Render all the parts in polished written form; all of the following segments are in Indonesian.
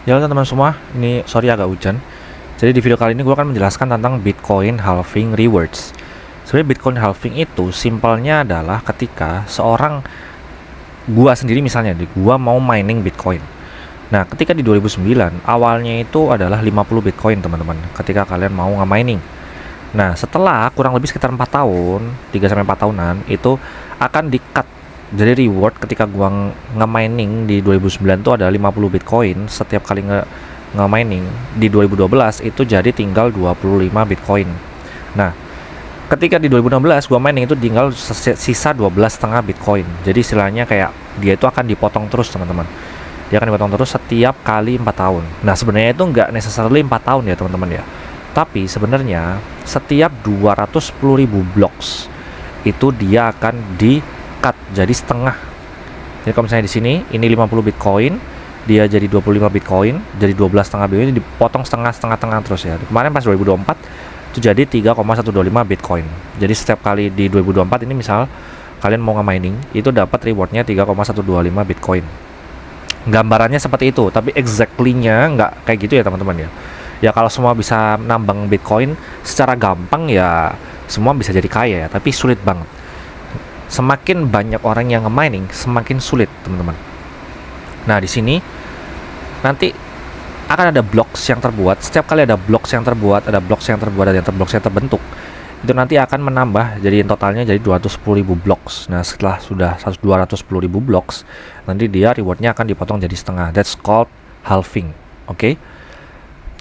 Ya halo teman-teman semua, ini sorry agak hujan. Jadi di video kali ini gue akan menjelaskan tentang Bitcoin halving rewards. Sebenarnya Bitcoin halving itu simpelnya adalah ketika gua sendiri misalnya, gua mau mining Bitcoin. Nah, ketika di 2009 awalnya itu adalah 50 Bitcoin teman-teman. Ketika kalian mau nge-mining. Nah, setelah kurang lebih sekitar 4 tahun, 3 sampai 4 tahunan itu akan di-cut. Jadi reward ketika gua nge-mining di 2009 itu ada 50 Bitcoin setiap kali nge-mining. Di 2012 itu jadi tinggal 25 Bitcoin. Nah, ketika di 2016 gua mining itu tinggal sisa 12,5 Bitcoin. Jadi istilahnya kayak dia itu akan dipotong terus, teman-teman. Dia akan dipotong terus setiap kali 4 tahun. Nah, sebenarnya itu nggak necessarily 4 tahun ya, teman-teman ya. Tapi sebenarnya setiap 210.000 blocks itu dia akan di-cut jadi setengah. Jadi kalau misalnya di sini ini 50 Bitcoin, dia jadi 25 Bitcoin, jadi 12,5 Bitcoin, dipotong setengah terus ya. Kemarin pas 2024 itu jadi 3,125 Bitcoin. Jadi setiap kali di 2024 ini misal kalian mau nge-mining itu dapat rewardnya 3,125 Bitcoin. Gambarannya seperti itu, tapi exactly-nya nggak kayak gitu ya teman-teman ya. Ya kalau semua bisa nambang Bitcoin secara gampang ya semua bisa jadi kaya ya, tapi sulit banget. Semakin banyak orang yang nge-mining, semakin sulit, teman-teman. Nah, di sini nanti akan ada blocks yang terbuat. Setiap kali ada blocks yang terbuat, ada blocks yang terbuat, ada blocks yang terbentuk. Itu nanti akan menambah, jadi totalnya jadi 210.000 blocks. Nah, setelah sudah 210.000 blocks, nanti dia rewardnya akan dipotong jadi setengah. That's called halving. Oke?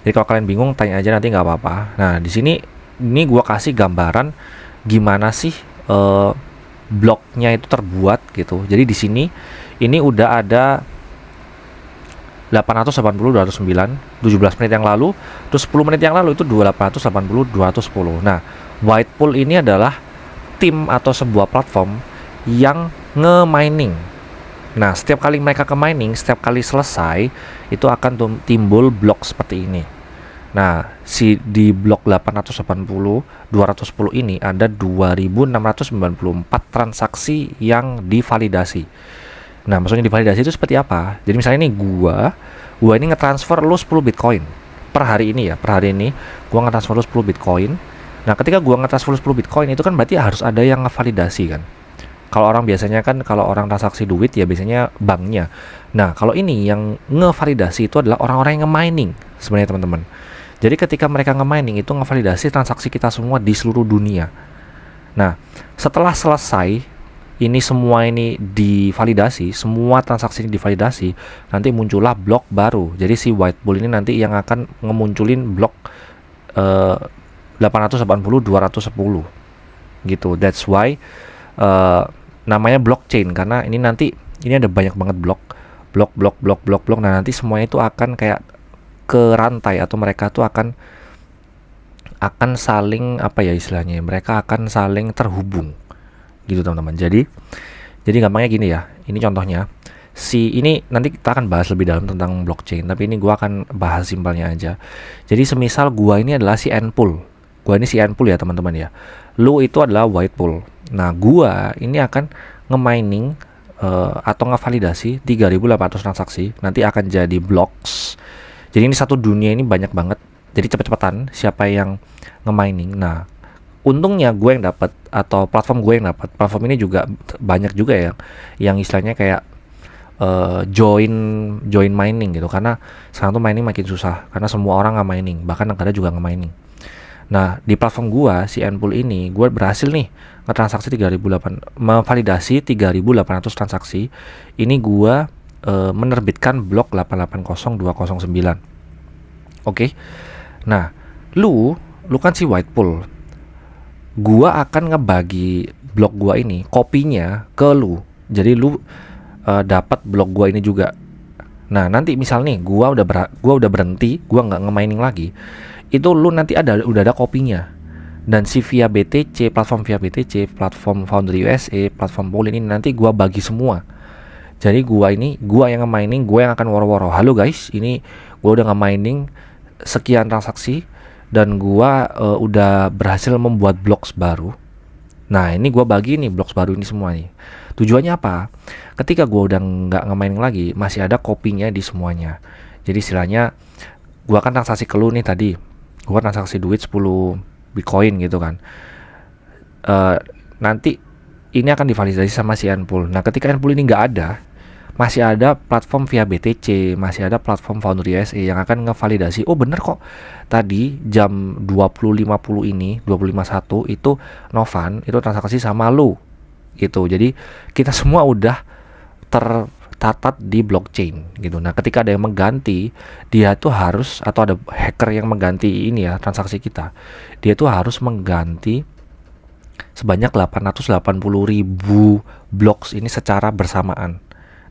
Jadi kalau kalian bingung, tanya aja nanti nggak apa-apa. Nah, di sini ini gua kasih gambaran gimana sih bloknya itu terbuat gitu. Jadi di sini ini udah ada 880, 209, 17 menit yang lalu, terus 10 menit yang lalu itu 880, 210. Nah, Whitepool ini adalah tim atau sebuah platform yang nge-mining. Nah, setiap kali mereka ke mining, setiap kali selesai itu akan timbul blok seperti ini. Nah, di blok 880, 210 ini ada 2.694 transaksi yang divalidasi. Nah, maksudnya divalidasi itu seperti apa? Jadi misalnya nih gua ini ngetransfer lu 10 Bitcoin per hari ini ya. Per hari ini gua ngetransfer lu 10 Bitcoin. Nah, ketika gua ngetransfer lu 10 Bitcoin itu kan berarti harus ada yang ngevalidasi kan. Kalau orang biasanya kan kalau orang transaksi duit ya biasanya banknya. Nah, kalau ini yang ngevalidasi itu adalah orang-orang yang nge-mining sebenarnya, teman-teman. Jadi ketika mereka nge-mining itu ngevalidasi transaksi kita semua di seluruh dunia. Nah, setelah selesai ini semua ini divalidasi, semua transaksi ini divalidasi, nanti muncullah blok baru. Jadi si Whitepool ini nanti yang akan ngemunculin blok 880, 210 gitu. That's why namanya blockchain, karena ini nanti ini ada banyak banget blok. Nah, nanti semuanya itu akan kayak ke rantai atau mereka tuh akan saling apa ya istilahnya, mereka akan saling terhubung gitu teman-teman. Jadi gampangnya gini ya, ini contohnya ini nanti kita akan bahas lebih dalam tentang blockchain, tapi ini gua akan bahas simpelnya aja. Jadi semisal gua ini adalah si Npool, gua ini si Npool ya teman-teman ya, lu itu adalah Whitepool. Nah, gua ini akan nge-mining atau ngevalidasi 3.800 transaksi, nanti akan jadi blocks. Jadi ini satu dunia ini banyak banget. Jadi cepet-cepetan siapa yang nge-mining. Nah, untungnya gue yang dapat atau platform gue yang dapat. Platform ini juga banyak juga ya yang istilahnya kayak join mining gitu. Karena sekarang tuh mining makin susah karena semua orang nge-mining, bahkan negara juga nge-mining. Nah, di platform gue si Npool ini, gue berhasil nih ngetransaksi memvalidasi 3.800 transaksi. Ini gue menerbitkan blok 880209. Oke. Nah, lu kan si Whitepool. Gua akan ngebagi blok gua ini, kopinya ke lu. Jadi lu dapat blok gua ini juga. Nah, nanti misal nih gua udah berhenti, gua nggak nge-mining lagi. Itu lu nanti udah ada kopinya. Dan si via BTC, platform platform Foundry USA, platform Pool ini nanti gua bagi semua. Jadi gua yang nge-mining, gua yang akan woro-woro. Halo guys, ini gua udah nge-mining sekian transaksi dan gua udah berhasil membuat blocks baru. Nah, ini gua bagi nih blocks baru ini semua nih. Tujuannya apa? Ketika gua udah nggak nge-mining lagi, masih ada kopinya di semuanya. Jadi istilahnya gua kan transaksi ke lu nih tadi, gua transaksi duit 10 Bitcoin gitu kan. Nanti ini akan divalidasi sama si Npool. Nah, ketika Npool ini nggak ada, masih ada platform via BTC, masih ada platform Foundry SE yang akan ngevalidasi, oh bener kok, tadi jam 20.50 ini, 20.51 itu Novan itu transaksi sama lu gitu. Jadi kita semua udah tercatat di blockchain gitu. Nah, ketika ada yang mengganti, dia tuh harus, atau ada hacker yang mengganti ini ya transaksi kita, dia tuh harus mengganti sebanyak 880.000 blocks ini secara bersamaan.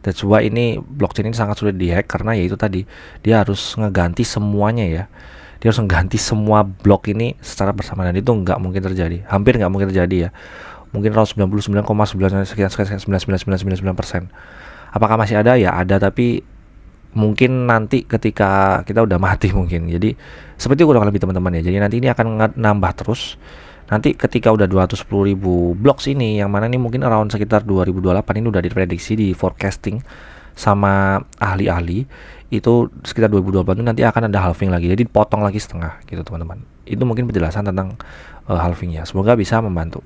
That's why ini blockchain ini sangat sulit dihack, karena ya itu tadi, dia harus ngeganti semuanya ya. Dia harus ngeganti semua blok ini secara bersamaan, dan itu nggak mungkin terjadi, hampir nggak mungkin terjadi ya. Mungkin kalau 99,9 sekian 99,999%. Apakah masih ada? Ya ada, tapi mungkin nanti ketika kita udah mati mungkin. Jadi seperti itu kurang lebih teman-teman ya. Jadi nanti ini akan nambah terus. Nanti ketika udah 210.000 blocks ini, yang mana ini mungkin around sekitar 2028, ini udah diprediksi di forecasting sama ahli-ahli, itu sekitar 2028 itu nanti akan ada halving lagi, jadi potong lagi setengah gitu teman-teman. Itu mungkin penjelasan tentang halvingnya, semoga bisa membantu.